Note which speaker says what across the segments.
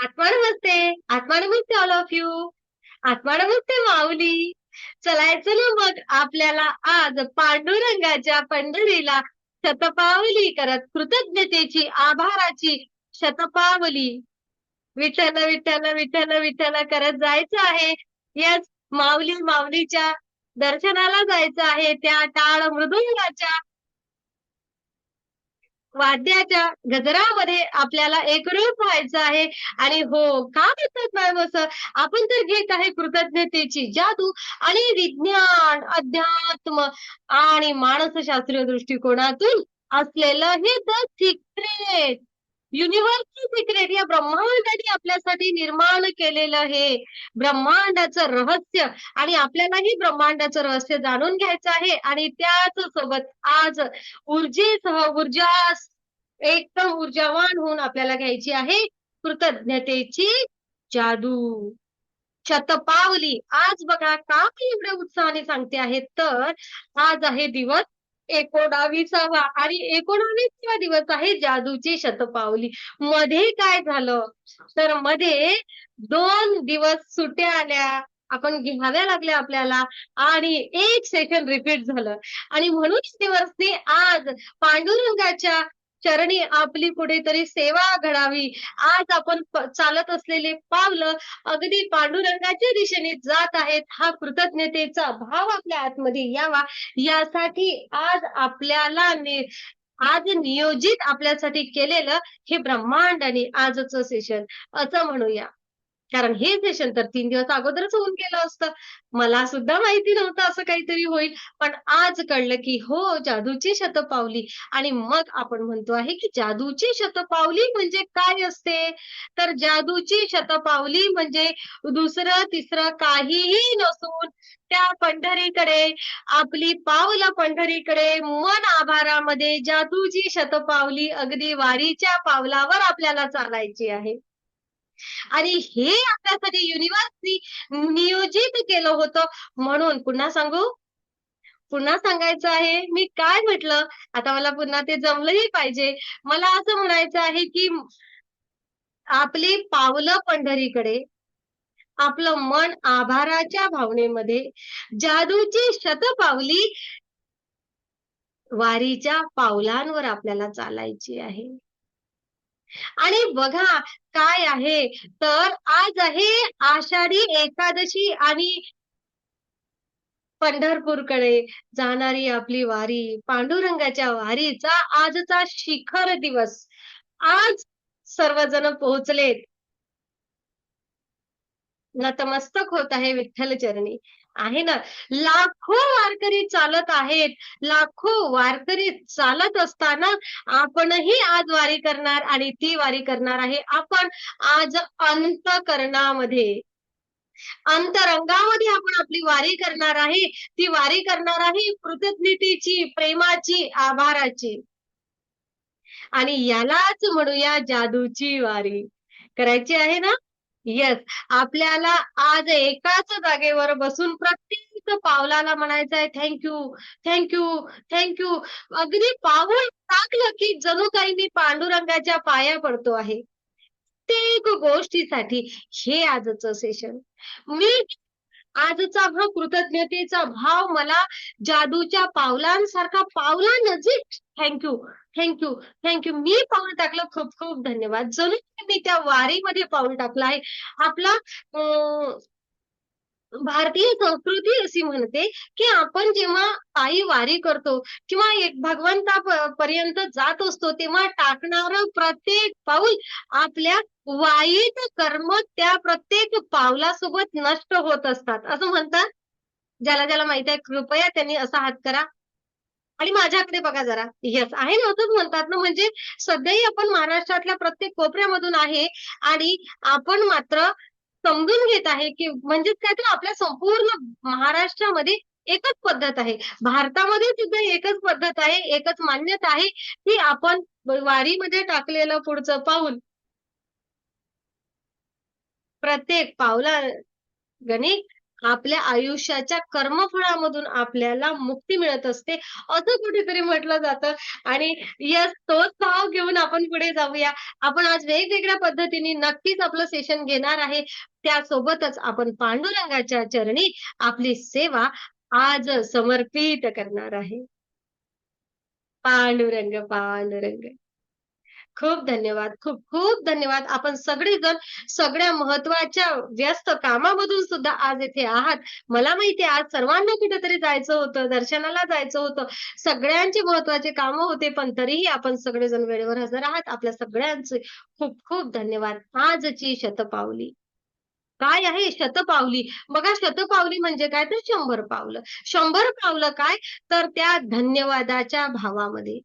Speaker 1: आत्मा नमस्ते. आत्मा नमस्ते all of you. आत्मा नमस्ते माऊली. चलायचं ना मग आपल्याला आज पांडुरंगाच्या पंढरीला शतपावली करत कृतज्ञतेची आभाराची शतपावली विठ्ठल विठ्ठल विठ्ठल विठ्ठल करत जायचं आहे. यस, माऊली माऊलीच्या दर्शनाला जायचं आहे. त्या टाळ मृदुंगाच्या वाद्याच्या गजरामध्ये आपल्याला एकरूप व्हायचं आहे. आणि हो, का म्हणतात मॅम असं? आपण तर घेत आहे कृतज्ञतेची जादू आणि विज्ञान, अध्यात्म आणि मानसशास्त्रीय दृष्टिकोनातून असलेलं हे द सिक्रेट, युनिव्हर्सल सिक्रेट, या ब्रह्मांडाने आपल्यासाठी निर्माण केलेलं हे ब्रह्मांडाचं रहस्य. आणि आपल्यालाही ब्रह्मांडाचं रहस्य जाणून घ्यायचं आहे. आणि त्याच सोबत आज ऊर्जेसह एकदम ऊर्जावान होऊन आपल्याला घ्यायची आहे कृतज्ञतेची जादू, शतपावली. आज बघा का मी एवढ्या उत्साहाने सांगते आहे, तर आज आहे दिवस 19वा आणि 19वा दिवस आहे जादूची शतपावली. मध्ये काय झालं, तर मध्ये 2 दिवस सुट्ट्या आल्या, आपण घ्याव्या लागल्या आपल्याला, आणि एक सेशन रिपीट झालं. आणि म्हणून दिवसने आज पांडुरंगाच्या चरणी आपली कुठेतरी सेवा घडावी. आज आपण चालत असलेले पावलं अगदी पांडुरंगाच्या दिशेने जात आहेत. हा कृतज्ञतेचा भाव आपल्या आतमध्ये यावा, यासाठी आज आपल्याला आज नियोजित आपल्यासाठी केलेलं हे ब्रह्मांडाने आजचं सेशन असं म्हणूया. कारण हे सेशन तर 3 दिवस अगोदरच होऊन गेलं असतं. मला सुद्धा माहिती नव्हतं असं काहीतरी होईल. पण आज कळलं की हो, जादूची शतपावली. आणि मग आपण म्हणतो आहे की जादूची शतपावली म्हणजे काय असते? तर जादूची शतपावली म्हणजे दुसरं तिसरं काहीही नसून त्या पंढरीकडे, आपली पावलं पंढरीकडे, मन आभारामध्ये जादूची शतपावली अगदी वारीच्या पावलावर आपल्याला चालायची आहे. आणि हे आपल्यासाठी युनिव्हर्सनी नियोजित केलं होतं. म्हणून पुन्हा सांगू, पुन्हा सांगायचं आहे, मी काय म्हटलं, आता मला पुन्हा ते जमलंही पाहिजे. मला असं म्हणायचं आहे की आपली पावलं पंढरीकडे, आपलं मन आभाराच्या भावनेमध्ये, जादूची शतपावली वारीच्या पावलांवर आपल्याला चालायची आहे. आणि बघा काय आहे, तर आज आहे आषाढी एकादशी आणि पंढरपूरकडे जाणारी आपली वारी, पांडुरंगाच्या वारीचा आजचा शिखर दिवस. आज सर्वजण पोहोचलेत, नतमस्तक होत आहे विठ्ठल चरणी, आहे ना. लाखो वारकरी चालत आहेत. लाखो वारकरी चालत असताना आपणही आज वारी करणार, आणि ती वारी करणार आहे आपण आज अंतःकरणामध्ये, अंतरंगामध्ये आपण आपली वारी करणार आहे. ती वारी करणार आहे कृतज्ञतेची, प्रेमाची, आभाराची. आणि यालाच म्हणूया जादूची वारी. करायची आहे ना? येस. आपल्याला आज एकाच जागेवर बसून प्रत्येक पावलाला म्हणायचं आहे थँक यू, थँक अगदी पाऊल टाकलं की जणू काही मी पांडुरंगाच्या पाया पडतो आहे. प्रत्येक गोष्टीसाठी हे आजचं सेशन. मी आजचा हा कृतज्ञतेचा भाव मला जादूच्या पावलांसारखा पावलानजीक, थँक्यू, थँक्यू, थँक्यू. मी पाऊल टाकलं, खूप खूप धन्यवाद. जणू मी त्या वारीमध्ये पाऊल टाकलं आहे. आपला भारतीय संस्कृती अशी म्हणते की आपण जेव्हा पायी वारी करतो किंवा एक भगवंतापर्यंत जात असतो, तेव्हा टाकणारं प्रत्येक पाऊल आपल्या वाईट कर्म त्या प्रत्येक पावलासोबत नष्ट होत असतात असं म्हणतात. ज्याला ज्याला माहित आहे कृपया त्यांनी असा हात करा. आणि माझ्याकडे बघा जरा. येस, आहे ना, असंच म्हणतात ना. म्हणजे सध्याही आपण महाराष्ट्रातल्या प्रत्येक कोपऱ्यामधून आहे, आणि आपण मात्र समजून घेत आहे की म्हणजेच काय, तर आपल्या संपूर्ण महाराष्ट्रामध्ये एकच पद्धत आहे. भारतामध्ये सुद्धा एकच पद्धत आहे, एकच मान्यता आहे की आपण वारीमध्ये टाकलेलं पुढचं पाऊल प्रत्येक पावला गणित आपल्या आयुष्याच्या कर्मफळामधून आपल्याला मुक्ती मिळत असते, असं कुठेतरी म्हटलं जातं. आणि तोच भाव घेऊन आपण पुढे जाऊया. आपण आज वेगवेगळ्या पद्धतीने नक्कीच आपलं सेशन घेणार आहे. त्यासोबतच आपण पांडुरंगाच्या चरणी आपली सेवा आज समर्पित करणार आहे. पांडुरंग, पांडुरंग. खूप धन्यवाद. खूप खूप धन्यवाद. आपण सगळेजण सगळ्या महत्त्वाच्या व्यस्त कामामधून सुद्धा आज इथे आहात. मला माहिती आहे आज सर्वांना कुठेतरी जायचं होतं, दर्शनाला जायचं होतं. सगळ्यांचे महत्त्वाचे कामं होते, पण तरीही आपण सगळेजण वेळेवर हजर आहात. आपल्या सगळ्यांचे खूप खूप धन्यवाद. आजची शतपावली. काय आहे शतपावली? बघा शतपावली म्हणजे काय तर 100 पावलं. 100 पावलं काय तर त्या धन्यवादाच्या भावामध्ये.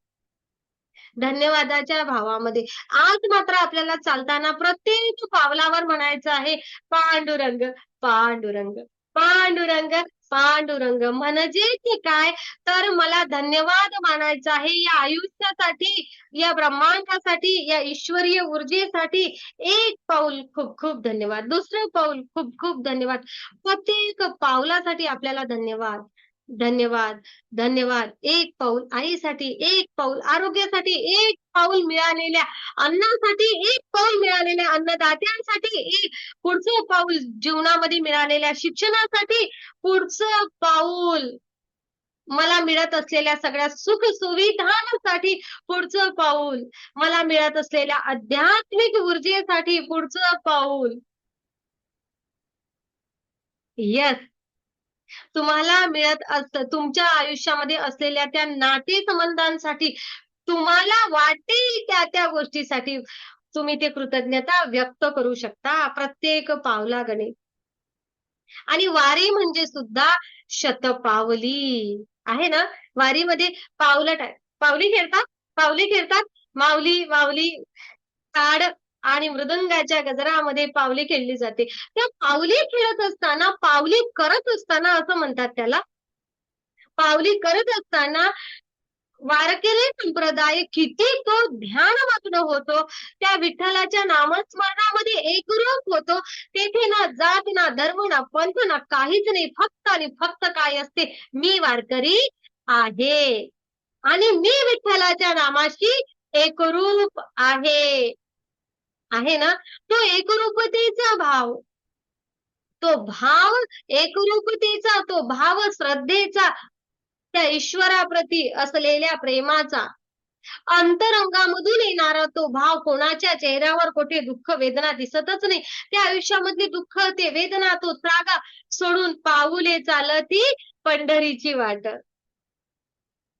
Speaker 1: धन्यवादाच्या भावामध्ये. आज मात्र आपल्याला चालताना प्रत्येक पावलावर म्हणायचं आहे, पांडुरंग, पांडुरंग, पांडुरंग, पांडुरंग. म्हणजे ते काय तर मला धन्यवाद मानायचा आहे या आयुष्यासाठी, या ब्रह्मांडासाठी, या ईश्वरीय ऊर्जेसाठी. एक पाऊल खूप खूप धन्यवाद. दुसरं पाऊल खूप खूप धन्यवाद. प्रत्येक पावलासाठी आपल्याला धन्यवाद. धन्यवाद, धन्यवाद. एक पाऊल आईसाठी, एक पाऊल आरोग्यासाठी, एक पाऊल मिळालेल्या अन्नासाठी, एक पाऊल मिळालेल्या अन्नदात्यांसाठी, एक पुढचं पाऊल जीवनामध्ये मिळालेल्या शिक्षणासाठी, पुढचं पाऊल मला मिळत असलेल्या सगळ्या सुख-सुविधांसाठी, पुढचं पाऊल मला मिळत असलेल्या आध्यात्मिक ऊर्जेसाठी, पुढचं पाऊल. येस. तुम्हाला मिळत असतं तुमच्या आयुष्यामध्ये असलेल्या त्या नातेसंबंधांसाठी, तुम्हाला वाटेल त्या गोष्टीसाठी तुम्ही ते कृतज्ञता व्यक्त करू शकता प्रत्येक पावलागणे. आणि वारी म्हणजे सुद्धा शतपावली आहे ना. वारीमध्ये पावली खेळतात, पावली खेळतात. माऊली, माऊली, टाळ आणि मृदंगाच्या गजरामध्ये पावली खेळली जाते. त्या पावली खेळत असताना, पावली करत असताना असं म्हणतात त्याला. पावली करत असताना वारकरी संप्रदाय किती तो ध्यानमग्न होतो. त्या विठ्ठलाच्या नामस्मरणामध्ये एकरूप होतो. तेथे ना जात, ना धर्म, ना पंथ, ना काहीच नाही. फक्त आणि फक्त काय असते, मी वारकरी आहे आणि मी विठ्ठलाच्या नामाशी एकरूप आहे. आहे ना? तो एकरूपतेचा भाव, तो भाव एकरूपतेचा, तो भाव श्रद्धेचा, त्या ईश्वराप्रती असलेल्या प्रेमाचा, अंतरंगामधून येणारा तो भाव कोणाच्या चेहऱ्यावर कुठे दुःख वेदना दिसतच नाही. त्या आयुष्यामधली दुःख, ते वेदना, तो त्रागा सोडून पाऊले चालती पंढरीची वाट.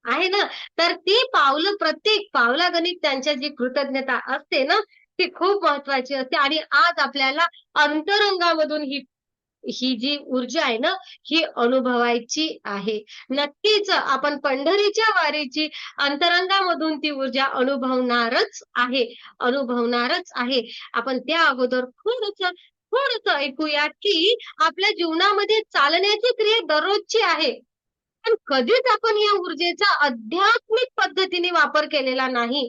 Speaker 1: आहे ना? तर ती पावलं प्रत्येक पावलागणिक त्यांच्या जी कृतज्ञता असते ना, ती खूप महत्वाची असते आणि आज आपल्याला अंतरंगामधून ही ही जी ऊर्जा आहे ना, ही अनुभवायची आहे. नक्कीच आपण पंढरीच्या वारीची अंतरंगामधून ती ऊर्जा अनुभवणारच आहे, अनुभवणारच आहे. आपण त्या अगोदर थोडंसं थोडंसं ऐकूया, की आपल्या जीवनामध्ये चालण्याची क्रिया दररोजची आहे. पण कधीच आपण या ऊर्जेचा आध्यात्मिक पद्धतीने वापर केलेला नाही.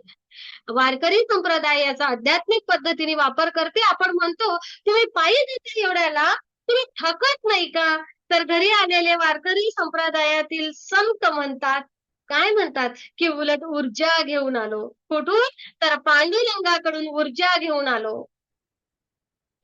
Speaker 1: वारकरी संप्रदाय याचा आध्यात्मिक पद्धतीने वापर करते. आपण म्हणतो, "तुम्ही पायी जाता एवढ्याला, तुम्ही थकत नाही का?" तर घरी आलेले वारकरी संप्रदायातील संत म्हणतात, काय म्हणतात, की उलट ऊर्जा घेऊन आलो. कुठून? तर पांडुरंगाकडून ऊर्जा घेऊन आलो.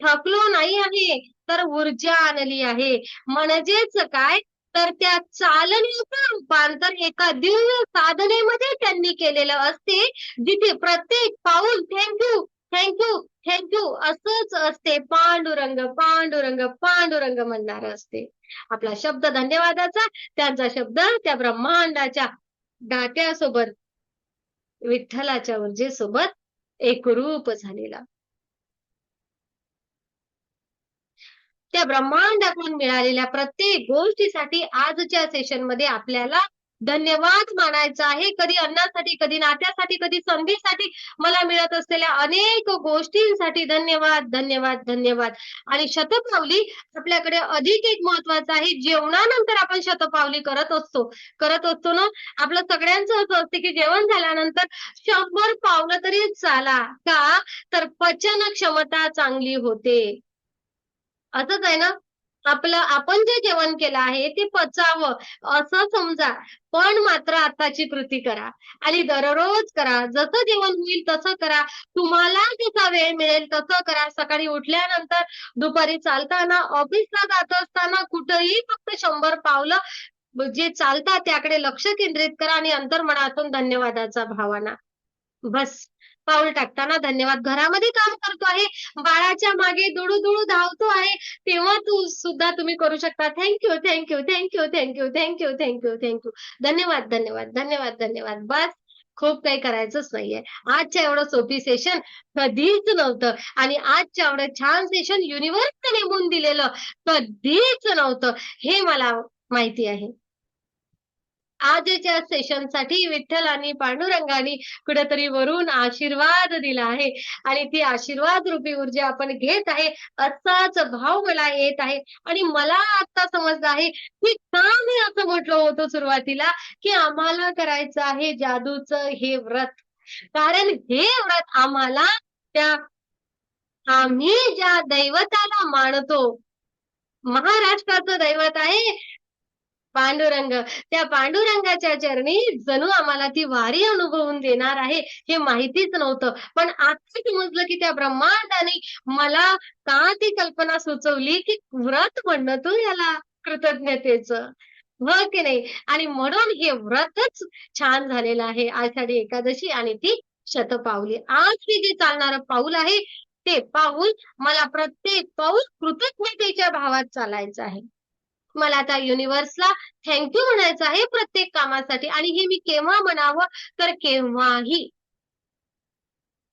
Speaker 1: थकलो नाही आहे, तर ऊर्जा आणली आहे. म्हणजेच काय, तर त्या चालण्याचं रूपांतर एका दिव्य साधनेमध्ये त्यांनी केलेलं असते, जिथे प्रत्येक पाऊल thank you, thank you, thank you असंच असते. पांडुरंग, पांडुरंग, पांडुरंग म्हणणारं असते. आपला शब्द धन्यवादाचा, त्यांचा शब्द त्या ब्रह्मांडाच्या दात्यासोबत, विठ्ठलाच्या ऊर्जेसोबत एकरूप झालेला. त्या ब्रह्मांडाकडून मिळालेल्या प्रत्येक गोष्टीसाठी आजच्या सेशनमध्ये आपल्याला धन्यवाद मानायचा आहे. कधी अन्नासाठी, कधी नात्यासाठी, कधी संधीसाठी, मला मिळत असलेल्या अनेक गोष्टींसाठी धन्यवाद, धन्यवाद, धन्यवाद. आणि शतपावली आपल्याकडे अधिक एक महत्वाचं आहे. जेवणानंतर आपण शतपावली करत असतो ना. आपलं सगळ्यांचं असं असते, की जेवण झाल्यानंतर 100 पावलं तरी चाला. का? तर पचन क्षमता चांगली होते. असंच आहे ना? आपण जे जेवण केलं आहे ते पचावं असं समजा. पण मात्र आताची कृती करा आणि दररोज करा. जसं जेवण होईल तसं करा. तुम्हाला जसा वेळ मिळेल तसं करा. सकाळी उठल्यानंतर, दुपारी चालताना, ऑफिसला जात असताना, कुठेही फक्त 100 पावलं जे चालतात त्याकडे लक्ष केंद्रित करा आणि अंतर्मनातून धन्यवादाचा भाव आणा. बस. पाऊल टाकताना धन्यवाद. घरामध्ये काम करतो आहे, बाळाच्या मागे दुडू-दुडू धावतो आहे, तेव्हा सुद्धा तुम्ही करू शकता. Thank you, thank you, thank you, thank you, thank you, thank you, thank you. धन्यवाद, धन्यवाद, धन्यवाद, धन्यवाद. बस. खूप काही करायचंच नाहीये. आजच्या एवढं सोपी सेशन कधीच नव्हतं आणि आजच्या एवढं छान सेशन युनिव्हर्सने नेमून दिलेलं कधीच नव्हतं. हे मला माहिती आहे. आजच्या सेशनसाठी विठ्ठल आणि पांडुरंगाने कुठेतरी वरून आशीर्वाद दिला आहे आणि ती आशीर्वाद रूपी ऊर्जा आपण घेत आहे. असाच भाव मला येत आहे आणि मला आता समजलं आहे की का मी असं म्हटलं होतं सुरुवातीला की आम्हाला करायचं आहे जादूचं हे व्रत. कारण हे व्रत आम्हाला त्या आम्ही ज्या दैवताला मानतो, महाराष्ट्राचं दैवत आहे पांडुरंग. त्या पांडुरंगाच्या चरणी जणू आम्हाला ती वारी अनुभवून देणार आहे हे माहितीच नव्हतं. पण आता समजलं की त्या ब्रह्मांडाने मला का ती कल्पना सुचवली की व्रत म्हणणं तू याला कृतज्ञतेचं. हो की नाही? आणि म्हणून हे व्रतच छान झालेलं आहे आषाढी एकादशी आणि ती शतपावली. आज हे जे चालणारं पाऊल आहे ते पाऊल मला प्रत्येक पाऊल कृतज्ञतेच्या भावात चालायचं आहे. मला आता युनिव्हर्सला थँक यू म्हणायचं आहे प्रत्येक कामासाठी आणि हे मी केव्हा म्हणावं तर केव्हाही.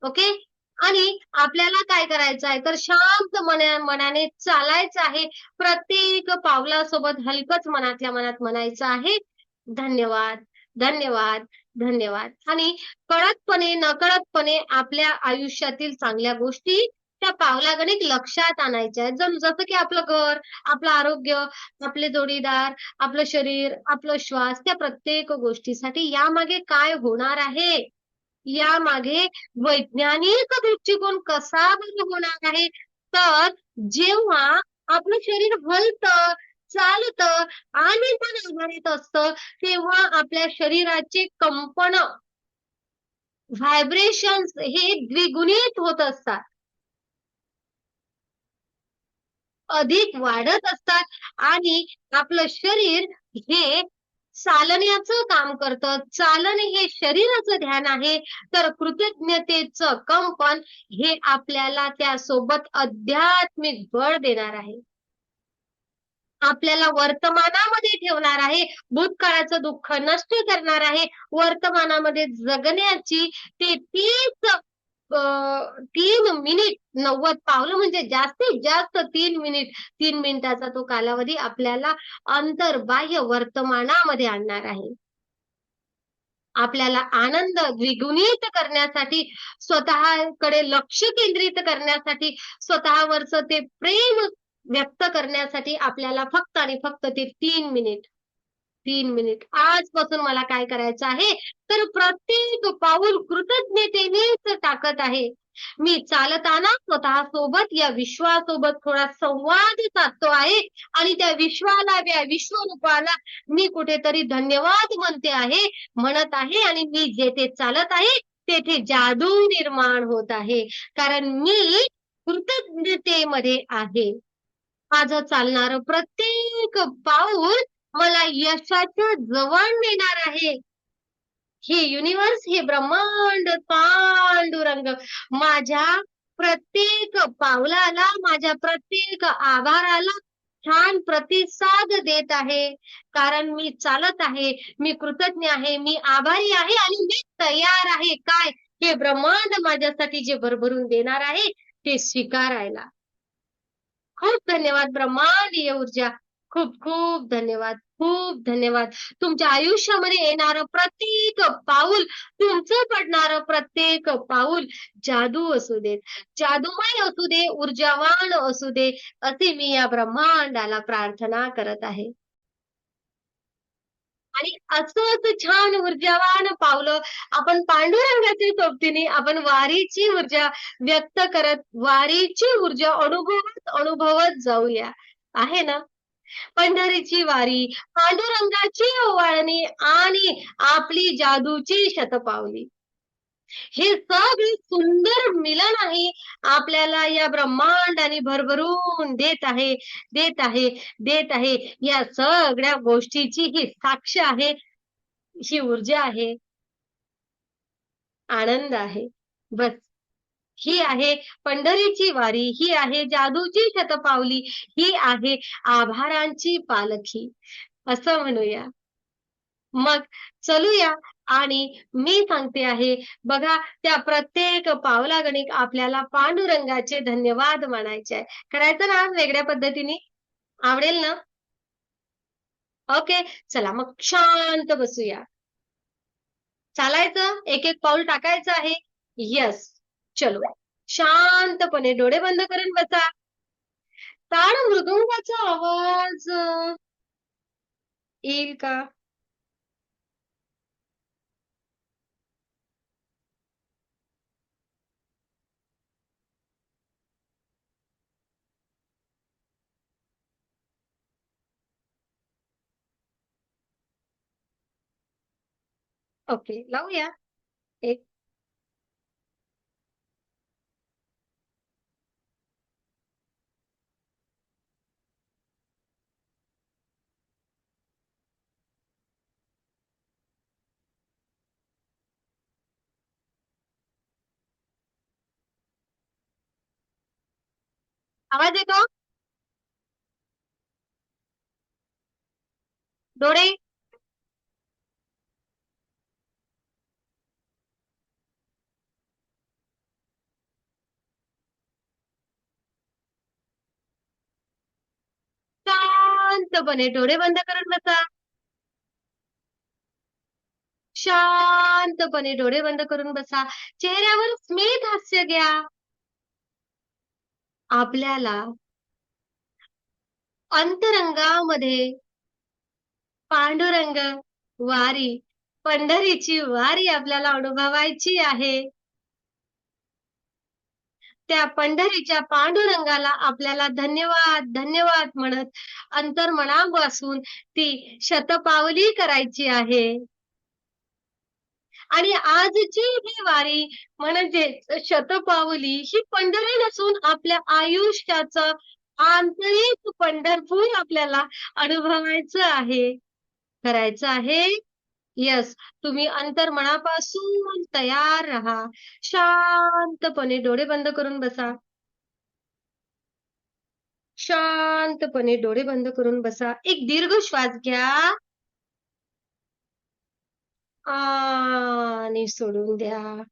Speaker 1: ओके. आणि आपल्याला काय करायचं आहे तर शांत मनाने चालायचं आहे. प्रत्येक पावलासोबत हलकच मनातल्या मनात म्हणायचं आहे धन्यवाद, धन्यवाद, धन्यवाद. आणि कळतपणे नकळतपणे आपल्या आयुष्यातील चांगल्या गोष्टी त्या पावलागणिक लक्षात आणायच्या आहेत. जसं की आपलं घर, आपलं आरोग्य, आपले जोडीदार, आपलं शरीर, आपलं श्वास, त्या प्रत्येक गोष्टीसाठी यामागे काय होणार आहे, यामागे वैज्ञानिक दृष्टिकोन कसा बरं होणार आहे, तर जेव्हा आपलं शरीर हलतं, चालतं आणि मन आभाळीत असतं, तेव्हा आपल्या शरीराचे कंपन, व्हायब्रेशन्स हे द्विगुणित होत असतात. अधिक वाढत असतात आणि आपलं शरीर हे चालण्याचं काम करतं. चालन हे शरीराचं ध्यान आहे, तर कृतज्ञतेचं कंपन हे आपल्याला त्यासोबत आध्यात्मिक बळ देणार आहे. आपल्याला वर्तमानामध्ये ठेवणार आहे, भूतकाळाचं दुःख नष्ट करणार आहे, वर्तमानामध्ये जगण्याची ते 3 मिनिट 90 पावलं म्हणजे जास्तीत जास्त 3 मिनिट, 3 मिनिटाचा तो कालावधी आपल्याला अंतर्बाह्य वर्तमानामध्ये आणणार आहे. आपल्याला आनंद द्विगुणित करण्यासाठी, स्वतःकडे लक्ष केंद्रित करण्यासाठी, स्वतःवरचं ते प्रेम व्यक्त करण्यासाठी आपल्याला फक्त आणि फक्त ते 3 मिनिट आजपासून मला काय करायचं आहे तर प्रत्येक पाऊल कृतज्ञतेनेच टाकत आहे. मी चालताना स्वतःसोबत या विश्वासोबत थोडा संवाद साधतो आहे आणि त्या विश्वाला, त्या विश्वरूपाला मी कुठेतरी धन्यवाद म्हणत आहे आणि मी जेथे चालत आहे तेथे जादू निर्माण होत आहे. कारण मी कृतज्ञतेमध्ये आहे. माझं चालणारं प्रत्येक पाऊल मला यशाच्या जवळ नेणार आहे. हे युनिव्हर्स, हे ब्रह्मांड, पांडुरंग माझ्या प्रत्येक पावलाला, माझ्या प्रत्येक आभाराला छान प्रतिसाद देत आहे. कारण मी चालत आहे, मी कृतज्ञ आहे, मी आभारी आहे आणि मी तयार आहे. काय? हे ब्रह्मांड माझ्यासाठी जे भरभरून देणार आहे ते स्वीकारायला. खूप धन्यवाद ब्रह्मांडीय ऊर्जा. खूप खूप धन्यवाद. खूप धन्यवाद. तुमच्या आयुष्यामध्ये येणारं प्रत्येक पाऊल, तुमचं पडणारं प्रत्येक पाऊल जादू असू देत, जादूमय असू दे, ऊर्जावान असू दे, असे मी या ब्रह्मांडाला प्रार्थना करत आहे. आणि असंच छान ऊर्जावान पावलं आपण पांडुरंगाच्या सोबतीने आपण वारीची ऊर्जा व्यक्त करत, वारीची ऊर्जा अनुभवत अनुभवत जाऊया. आहे ना? पंढरीची वारी, पांडुरंगाची ओवाळणी आणि आपली जादूची शतपावली. हे सगळे सुंदर मिलन आहे आपल्याला या ब्रह्मांडाने भरभरून देत आहे, देत आहे, देत आहे. या सगळ्या गोष्टीची ही साक्ष आहे, ही ऊर्जा आहे, आनंद आहे. बस ही आहे पंढरीची वारी, ही आहे जादूची शतपावली, ही आहे आभारांची पालखी असं म्हणूया. मग चलूया आणि मी सांगते आहे बघा त्या प्रत्येक पावलागणिक आपल्याला पांडुरंगाचे धन्यवाद मानायचे आहे. करायचं ना वेगळ्या पद्धतीने? आवडेल ना? ओके. चला मग शांत बसूया. चालायचं? एक-एक पाऊल टाकायचं आहे? येस. चलो. शांतपणे डोळे बंद करून बसा. ताड मृदुंगाचा आवाज येईल का? ओके. लावूया. एक आवाज येतो? डोळे शांतपणे डोळे बंद करून बसा. शांतपणे डोळे बंद करून बसा. चेहऱ्यावर स्मित हास्य घ्या. आपल्याला अंतरंगामध्ये पांडुरंग वारी, पंढरीची वारी आपल्याला अनुभवायची आहे. त्या पंढरीच्या पांडुरंगाला आपल्याला धन्यवाद, धन्यवाद म्हणत अंतर्मनापासून ती शतपावली करायची आहे. आणि आजची ही वारी म्हणजे शतपावली ही पंढरी नसून आपल्या आयुष्याचं आंतरिक पंढरपूर आपल्याला अनुभवायचं आहे, करायचं आहे. येस, तुम्ही अंतर्मनापासून तयार राहा. शांतपणे डोळे बंद करून बसा. शांतपणे डोळे बंद करून बसा. एक दीर्घ श्वास घ्या आणि सोडून द्या.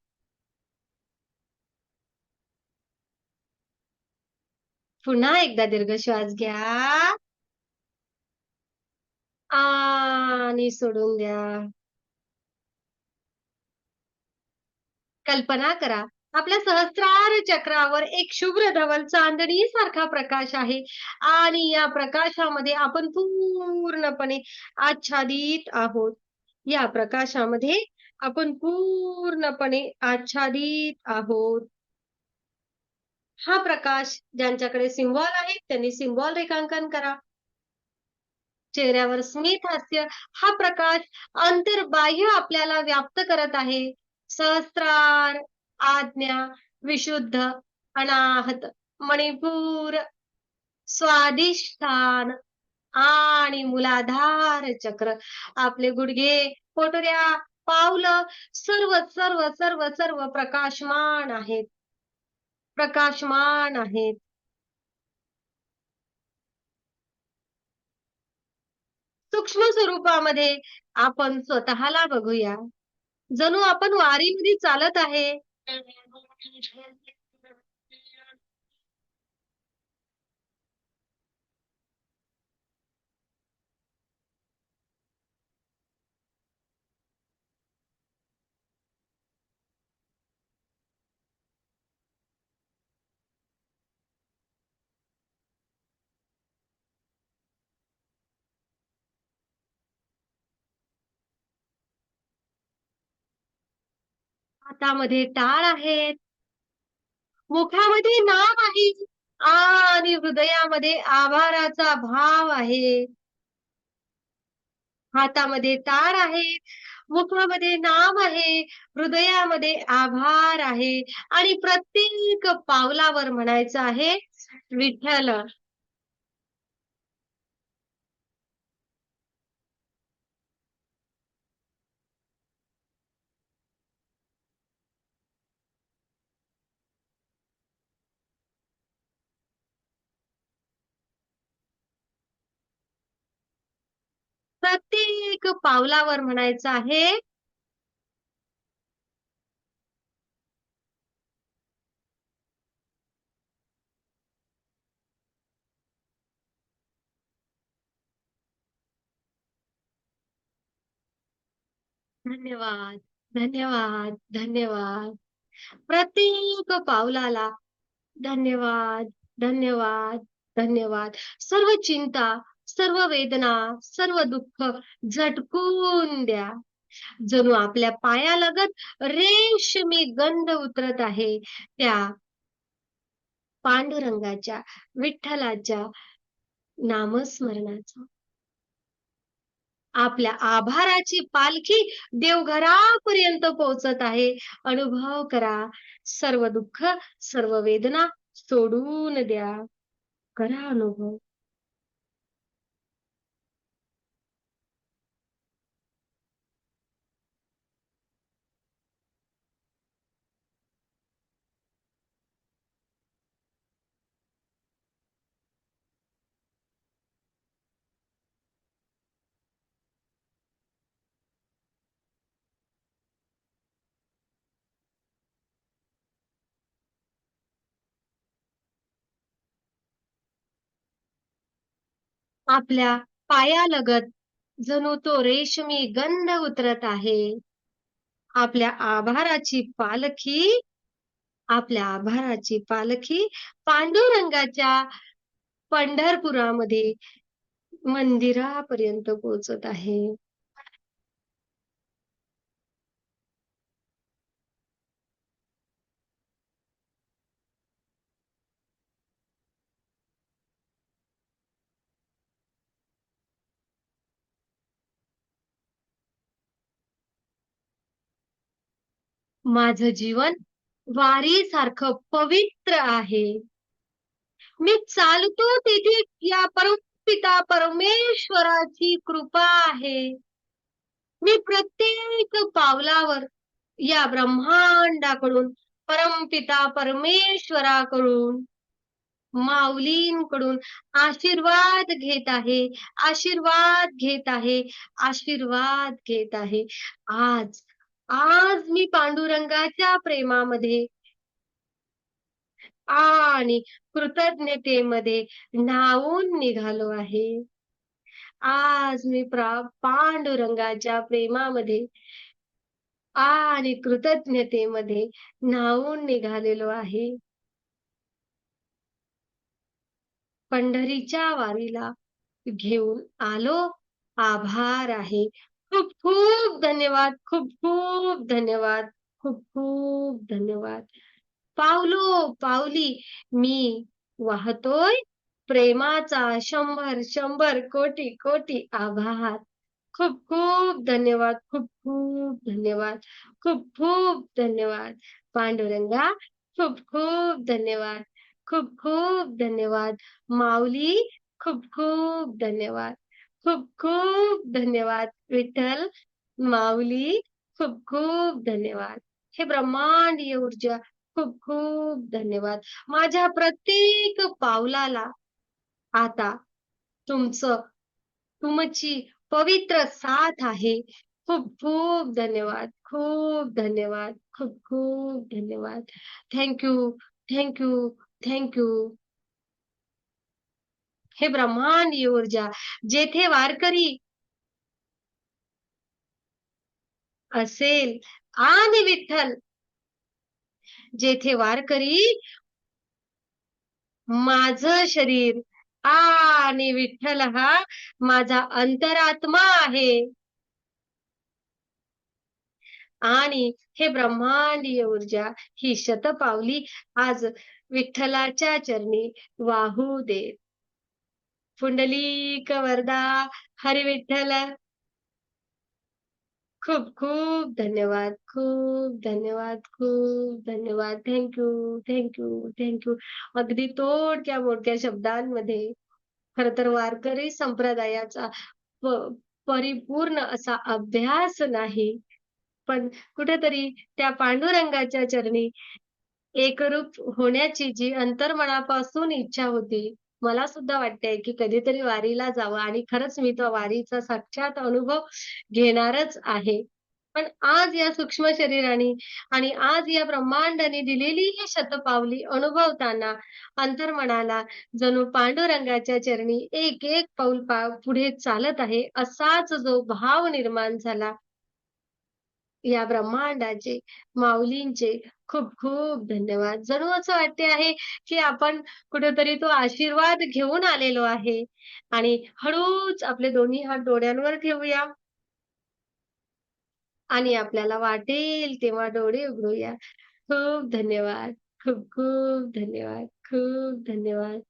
Speaker 1: पुन्हा एकदा दीर्घ श्वास घ्या आणि सोडून द्या. कल्पना करा, आपल्या सहस्रार चक्रावर एक शुभ्र धवल चांदणीसारखा प्रकाश आहे आणि या प्रकाशामध्ये आपण पूर्णपणे आच्छादित आहोत. या प्रकाशामध्ये आपण पूर्णपणे आच्छादित आहोत. हा प्रकाश ज्यांच्याकडे सिम्बॉल आहे त्यांनी सिम्बॉल रेखांकन करा. चेहऱ्यावर स्मित हास्य हा प्रकाश अंतर्बाह्य आपल्याला व्याप्त करत आहे. सहस्त्रार, आज्ञा, विशुद्ध, अनाहत, मणिपूर, स्वादिष्ठान आणि मूलाधार चक्र आपले गुडघे, पोटऱ्या, पावलं सर्व सर्व सर्व सर्व प्रकाशमान आहेत. प्रकाशमान आहेत. सूक्ष्म स्वरूपामध्ये आपण स्वतःला बघूया. जणू आपण वारीमध्ये चालत आहे. हातामध्ये टाळ आहेत. मुखामध्ये नाम आहे. आणि हृदयामध्ये आभाराचा भाव आहे. हातामध्ये तार आहे, मुखामध्ये नाम आहे, हृदयामध्ये आभार आहे आणि प्रत्येक पावलावर म्हणायचं आहे विठ्ठल. प्रत्येक पावलावर म्हणायचं आहे धन्यवाद, धन्यवाद, धन्यवाद. प्रत्येक पावलाला धन्यवाद, धन्यवाद, धन्यवाद. सर्व चिंता, सर्व वेदना, सर्व दुःख झटकून द्या. जणू आपल्या पायालगत रेशमी गंध उतरत आहे त्या पांडुरंगाच्या, विठ्ठलाच्या नामस्मरणाचा. आपल्या आभाराची पालखी देवघरापर्यंत पोहोचत आहे. अनुभव करा. सर्व दुःख, सर्व वेदना सोडून द्या. करा अनुभव. आपल्या पायालगत जणू तो रेशमी गंध उतरत आहे. आपल्या आभाराची पालखी, आपल्या आभाराची पालखी पांडुरंगाच्या पंढरपुरामध्ये मंदिरापर्यंत पोहोचत आहे. माझं जीवन वारीसारखं पवित्र आहे. मी चालतो तिथे या परमपिता परमेश्वराची कृपा आहे. मी प्रत्येक पावलावर या ब्रह्मांडाकडून, परमपिता परमेश्वराकडून, माऊलींकडून आशीर्वाद घेत आहे, आशीर्वाद घेत आहे, आशीर्वाद घेत आहे. आज, आज मी पांडुरंगाच्या प्रेमामध्ये आणि कृतज्ञतेमध्ये न्हाऊन निघालो आहे. आज मी पांडुरंगाच्या प्रेमामध्ये आणि कृतज्ञतेमध्ये न्हाऊन निघालेलो आहे. पंढरीच्या वारीला घेऊन आलो. आभार आहे. खूप खूप धन्यवाद. खूप खूप धन्यवाद. खूप खूप धन्यवाद. पावलो पावली मी वाहतोय प्रेमाचा 100 कोटी कोटी आभार. खूप खूप धन्यवाद. खूप खूप धन्यवाद. खूप खूप धन्यवाद. पांडुरंगा खूप खूप धन्यवाद. खूप खूप धन्यवाद. माऊली खूप खूप धन्यवाद. खूप खूप धन्यवाद. विठ्ठल, माऊली खूप खूप धन्यवाद. हे ब्रह्मांडीय ऊर्जा खूप खूप धन्यवाद. माझ्या प्रत्येक पावलाला आता तुमचं तुमची पवित्र साथ आहे. खूप खूप धन्यवाद. खूप धन्यवाद. खूप खूप धन्यवाद. Thank you. Thank you. Thank you. हे ब्रह्मांडीय ऊर्जा जेथे वारकरी असेल आणि विठ्ठल जेथे वारकरी माझं शरीर आणि विठ्ठल हा माझा अंतरात्मा आहे. आणि हे ब्रह्मांडीय ऊर्जा ही शतपावली आज विठ्ठलाच्या चरणी वाहू दे. पुंडलिक वरदा हरी विठ्ठल. खूप खूप धन्यवाद. खूप धन्यवाद. खूप धन्यवाद. Thank you. Thank you. Thank you. अगदी तोडक्या-मोडक्या शब्दांमध्ये खरं तर वारकरी संप्रदायाचा प परिपूर्ण असा अभ्यास नाही, पण कुठेतरी त्या पांडुरंगाच्या चरणी एकरूप होण्याची जी अंतर्मनापासून इच्छा होती, मला सुद्धा वाटतंय, की कधीतरी वारीला जावं आणि खरंच मी तो वारीचा साक्षात अनुभव घेणारच आहे. पण आज या सूक्ष्म शरीराने आणि आज या ब्रह्मांडाने दिलेली ही शतपावली अनुभवताना अंतर्मनाला जणू पांडुरंगाच्या चरणी एक-एक पाऊल पुढे चालत आहे, असाच जो भाव निर्माण झाला या ब्रह्मांडाचे, माऊलींचे खूप खूप धन्यवाद. जणू असं वाटते आहे, की आपण कुठेतरी तो आशीर्वाद घेऊन आलेलो आहे आणि हळूच आपले दोन्ही हात डोळ्यांवर ठेवूया आणि आपल्याला वाटेल तेव्हा डोळे उघडूया. खूप धन्यवाद. खूप खूप धन्यवाद. खूप धन्यवाद.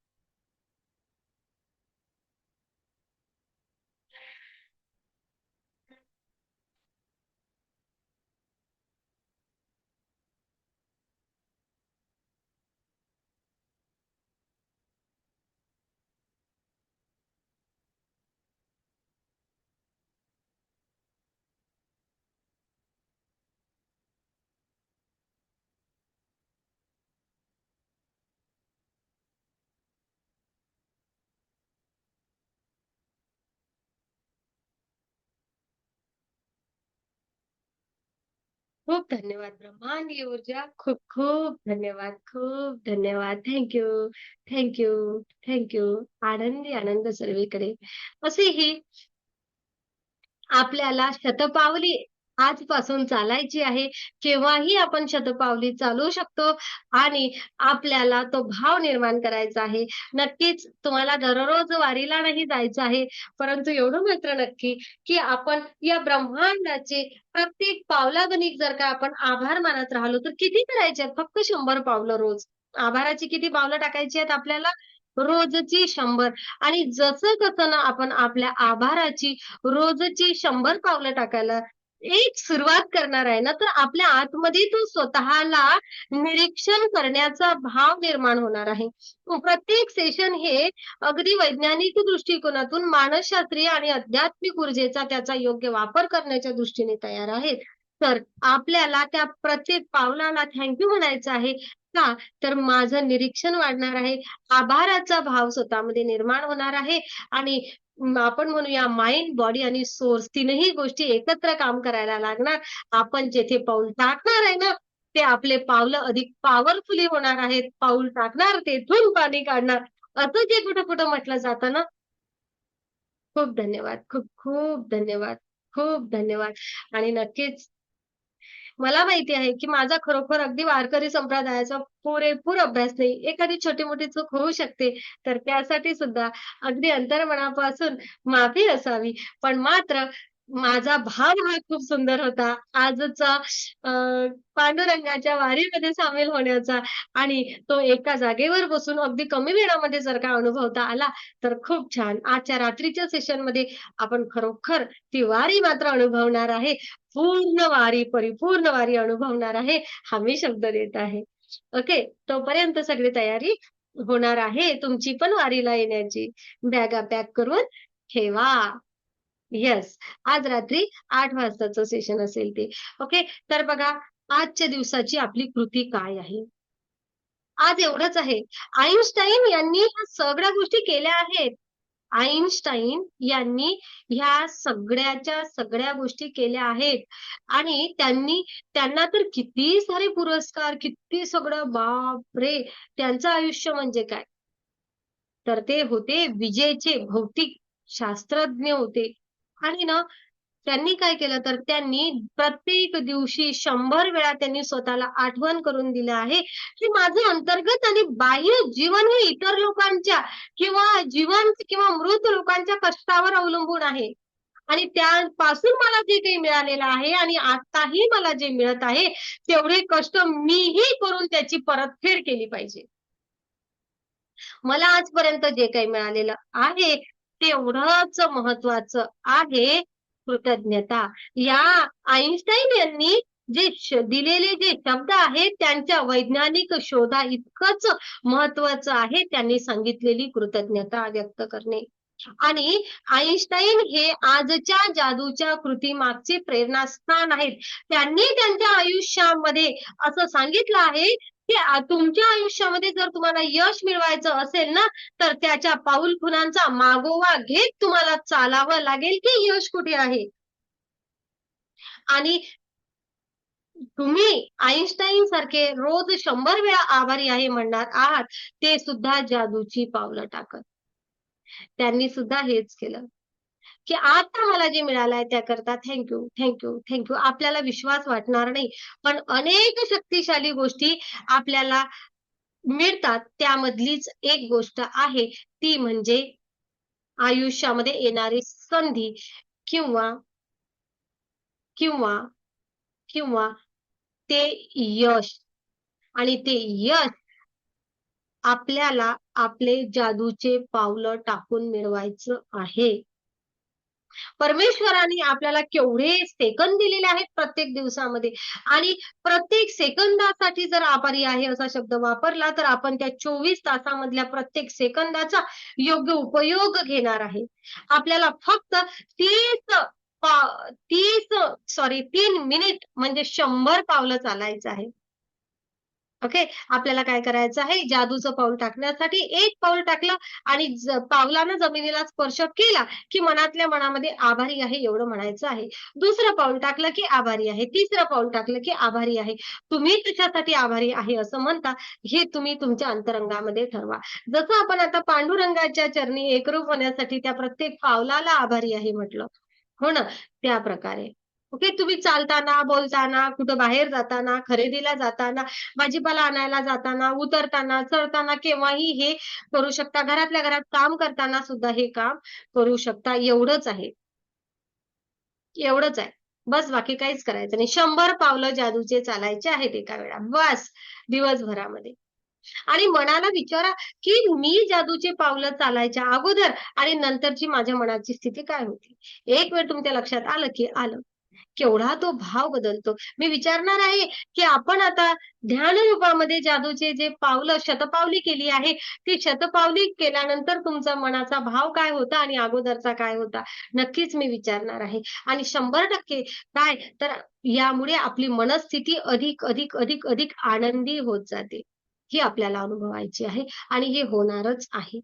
Speaker 1: खूप धन्यवाद. ब्रह्मांडीय ऊर्जा. खूप खूप धन्यवाद. खूप धन्यवाद. Thank you. Thank you. Thank you. आनंदी आनंद सर्वीकडे. असेही आपल्याला शतपावली आजपासून चालायची आहे. केव्हाही आपण शतपावली चालू शकतो आणि आपल्याला तो भाव निर्माण करायचा आहे. नक्कीच तुम्हाला दररोज वारीला नाही जायचं आहे. परंतु एवढं मात्र नक्की, की आपण या ब्रह्मांडाचे प्रत्येक पावलागणिक जर का आपण आभार मानत राहिलो, तर किती करायचे आहेत? फक्त 100 पावलं रोज. आभाराची किती पावलं टाकायची आहेत आपल्याला? रोजची 100 आणि जसं कसं ना आपण आपल्या आभाराची रोजची 100 पावलं टाकायला एक सुरुवात करणार आहे ना, तर आपल्या आतमध्ये तो स्वतःला निरीक्षण करण्याचा भाव निर्माण होणार आहे. प्रत्येक सेशन हे अगदी वैज्ञानिक दृष्टिकोनातून मानसशास्त्रीय आणि आध्यात्मिक ऊर्जेचा त्याचा योग्य वापर करण्याच्या दृष्टीने तयार आहेत. तर आपल्याला त्या प्रत्येक पावलाला थँक म्हणायचं आहे. का? तर माझं निरीक्षण वाढणार आहे. आभाराचा भाव स्वतःमध्ये निर्माण होणार आहे आणि आपण म्हणूया माइंड, बॉडी आणि सोर्स तीनही गोष्टी एकत्र काम करायला लागणार. आपण जेथे पाऊल टाकणार आहे ना, ते आपले पावलं अधिक पॉवरफुली होणार आहेत. पाऊल टाकणार तेथून पाणी काढणार. असं जे कुठं-कुठं म्हटलं जातं ना, खूप धन्यवाद. खूप खूप धन्यवाद. खूप धन्यवाद. आणि नक्कीच मला माहिती आहे, की माझा खरोखर अगदी वारकरी संप्रदायाचा पुरेपूर अभ्यास नाही. एखादी छोटी-मोठी चूक होऊ शकते. तर त्यासाठी सुद्धा अगदी अंतर्मनापासून माफी असावी. पण मात्र माझा भाव हा खूप सुंदर होता. आजचा अ, पांडुरंगाच्या वारीमध्ये सामील होण्याचा आणि तो एका जागेवर बसून अगदी कमी वेळामध्ये जर का अनुभवता आला, तर खूप छान. आजच्या रात्रीच्या सेशनमध्ये आपण खरोखर ती वारी मात्र अनुभवणार आहे. पूर्ण वारी, परिपूर्ण वारी अनुभवणार आहे, हा मी शब्द देत आहे. ओके. तोपर्यंत सगळी तयारी होणार आहे तुमची पण वारीला येण्याची. बॅगा पॅक करून ठेवा. येस. आज रात्री 8 वाजताचं सेशन असेल ते. ओके. तर बघा आजच्या दिवसाची आपली कृती काय आहे? आज एवढंच आहे. आइन्स्टाईन यांनी ह्या सगळ्या गोष्टी केल्या आहेत. आइन्स्टाईन यांनी ह्या सगळ्याच्या सगळ्या गोष्टी केल्या आहेत आणि त्यांना तर किती सारे पुरस्कार, किती सगळं बापरे! त्यांचं आयुष्य म्हणजे काय? तर ते होते विजेचे भौतिक शास्त्रज्ञ होते आणि ना त्यांनी काय केलं तर त्यांनी प्रत्येक दिवशी 100 वेळा त्यांनी स्वतःला आठवण करून दिलं आहे, की माझं अंतर्गत आणि बाह्य जीवन हे इतर लोकांच्या किंवा जिवंत किंवा मृत लोकांच्या कष्टावर अवलंबून आहे. आणि त्यापासून मला जे काही मिळालेलं आहे आणि आताही मला जे मिळत आहे, तेवढे कष्ट मीही करून त्याची परतफेड केली पाहिजे. मला आजपर्यंत जे काही मिळालेलं आहे तेवढंच महत्वाचं आहे कृतज्ञता. या आईन्स्टाईन यांनी दिलेले जे शब्द आहेत त्यांच्या वैज्ञानिक शोधा इतकंच महत्वाचं आहे त्यांनी सांगितलेली कृतज्ञता व्यक्त करणे. आणि आईन्स्टाईन हे आजच्या जादूच्या कृतीमागचे प्रेरणास्थान आहेत. त्यांनी त्यांच्या आयुष्यामध्ये असं सांगितलं आहे की तुमच्या आयुष्यामध्ये जर तुम्हाला यश मिळवायचं असेल ना, तर त्याच्या पाऊलखुणांचा मागोवा घेत तुम्हाला चालावं लागेल की यश कुठे आहे. आणि तुम्ही आईन्स्टाईन सारखे रोज 100 वेळा आभारी आहे म्हणणार आहात, ते सुद्धा जादूची पावलं टाकत. त्यांनी सुद्धा हेच केलं की आता मला जे मिळालंय त्याकरता थँक्यू, थँक्यू, थँक्यू. आपल्याला विश्वास वाटणार नाही, पण अनेक शक्तिशाली गोष्टी आपल्याला मिळतात. त्यामधलीच एक गोष्ट आहे ती म्हणजे आयुष्यामध्ये येणारी संधी किंवा किंवा किंवा ते यश. आणि ते यश आपल्याला आपले जादूचे पावलं टाकून मिळवायचं आहे. परमेश्वराने आपल्याला केवढे सेकंद दिलेले आहेत प्रत्येक दिवसामध्ये, आणि प्रत्येक सेकंदासाठी जर आभारी आहे असा शब्द वापरला तर आपण त्या 24 तासामधल्या प्रत्येक सेकंदाचा योग्य उपयोग घेणार आहे. आपल्याला फक्त 3 मिनिट म्हणजे 100 पावलं चालायचं आहे. ओके. आपल्याला काय करायचं आहे, जादूचं पाऊल टाकण्यासाठी एक पाऊल टाकलं आणि पावलानं जमिनीला स्पर्श केला की मनातल्या मनामध्ये आभारी आहे एवढं म्हणायचं आहे. दुसरं पाऊल टाकलं की आभारी आहे. तिसरं पाऊल टाकलं की आभारी आहे. तुम्ही तुझ्यासाठी आभारी आहे असं म्हणता, हे तुम्ही तुमच्या अंतरंगामध्ये ठरवा. जसं आपण आता पांडुरंगाच्या चरणी एकरूप होण्यासाठी त्या प्रत्येक पावलाला आभारी आहे म्हटलं, हो ना, त्या प्रकारे. ओके. तुम्ही चालताना, बोलताना, कुठं बाहेर जाताना, खरेदीला जाताना, भाजीपाला आणायला जाताना, उतरताना, चढताना केव्हाही हे करू शकता. घरातल्या घरात काम करताना सुद्धा हे काम करू शकता. एवढंच आहे. एवढंच आहे. बस बाकी काहीच करायचं नाही. 100 पावलं जादूचे चालायचे आहेत एका वेळा. बस दिवसभरामध्ये. आणि मनाला विचारा की मी जादूचे पावलं चालायच्या अगोदर आणि नंतरची माझ्या मनाची स्थिती काय होती. एक वेळ तुमच्या लक्षात आलं की आलं. केवढा तो भाव बदलतो. मी विचारणार आहे, की आपण आता ध्यान रूपामध्ये जादूचे जे पावलं शतपावली केली आहे, ती शतपावली केल्यानंतर तुमचा मनाचा भाव काय होता आणि अगोदरचा काय होता? नक्कीच मी विचारणार आहे. आणि 100% काय तर यामुळे आपली मनस्थिती अधिक, अधिक, अधिक, अधिक आनंदी होत जाते. ही आपल्याला अनुभवायची आहे आणि हे होणारच आहे.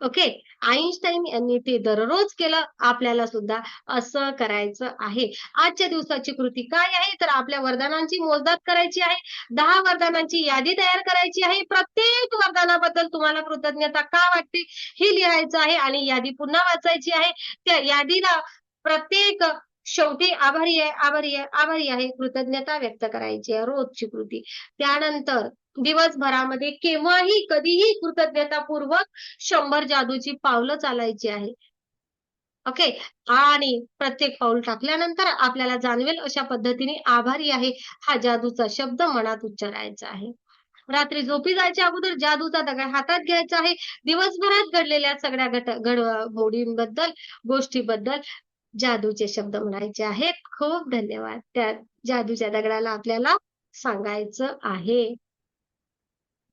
Speaker 1: ओके. आइन्स्टाईन यांनी ते दररोज केलं. आपल्याला सुद्धा असं करायचं आहे. आजच्या दिवसाची कृती काय आहे? तर आपल्या वरदानांची मोजदाद करायची आहे. 10 वरदानांची यादी तयार करायची आहे. प्रत्येक वरदानाबद्दल तुम्हाला कृतज्ञता का वाटते हे लिहायचं आहे आणि यादी पुन्हा वाचायची आहे. त्या यादीला प्रत्येक शेवटी आभारी आहे, आभारी आहे, आभारी आहे कृतज्ञता व्यक्त करायची आहे रोजची कृती. त्यानंतर दिवसभरामध्ये केव्हाही कधीही कृतज्ञतापूर्वक 100 जादूची पावलं चालायची आहे. ओके. आणि प्रत्येक पाऊल टाकल्यानंतर आपल्याला जाणवेल अशा पद्धतीने आभारी आहे हा जादूचा शब्द मनात उच्चारायचा आहे. रात्री झोपी जायच्या अगोदर जादूचा दगड हातात घ्यायचा आहे. दिवसभरात घडलेल्या सगळ्या घडामोडींबद्दल, गोष्टीबद्दल जादूचे शब्द म्हणायचे आहेत. खूप धन्यवाद. त्या जादूच्या दगडाला आपल्याला सांगायचं आहे.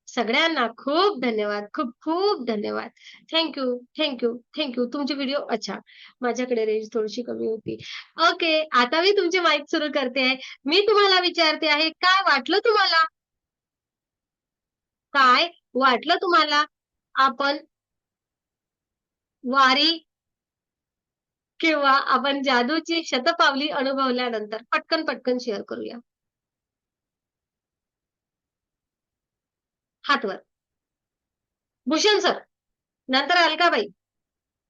Speaker 1: सगळ्यांना खूप धन्यवाद. खूप खूप धन्यवाद. Thank you, thank you, thank you. तुमचे व्हिडिओ अच्छा, माझ्याकडे रेंज थोडीशी कमी होती. ओके, आता मी तुमचे माईक सुरू करते आहे. मी तुम्हाला विचारते आहे, काय वाटलं तुम्हाला? काय वाटलं तुम्हाला? आपण वारी किंवा आपण जादूची शतपावली अनुभवल्यानंतर पटकन, पटकन शेअर करूया. हात वर. भूषण सर, नंतर अलकाबाई,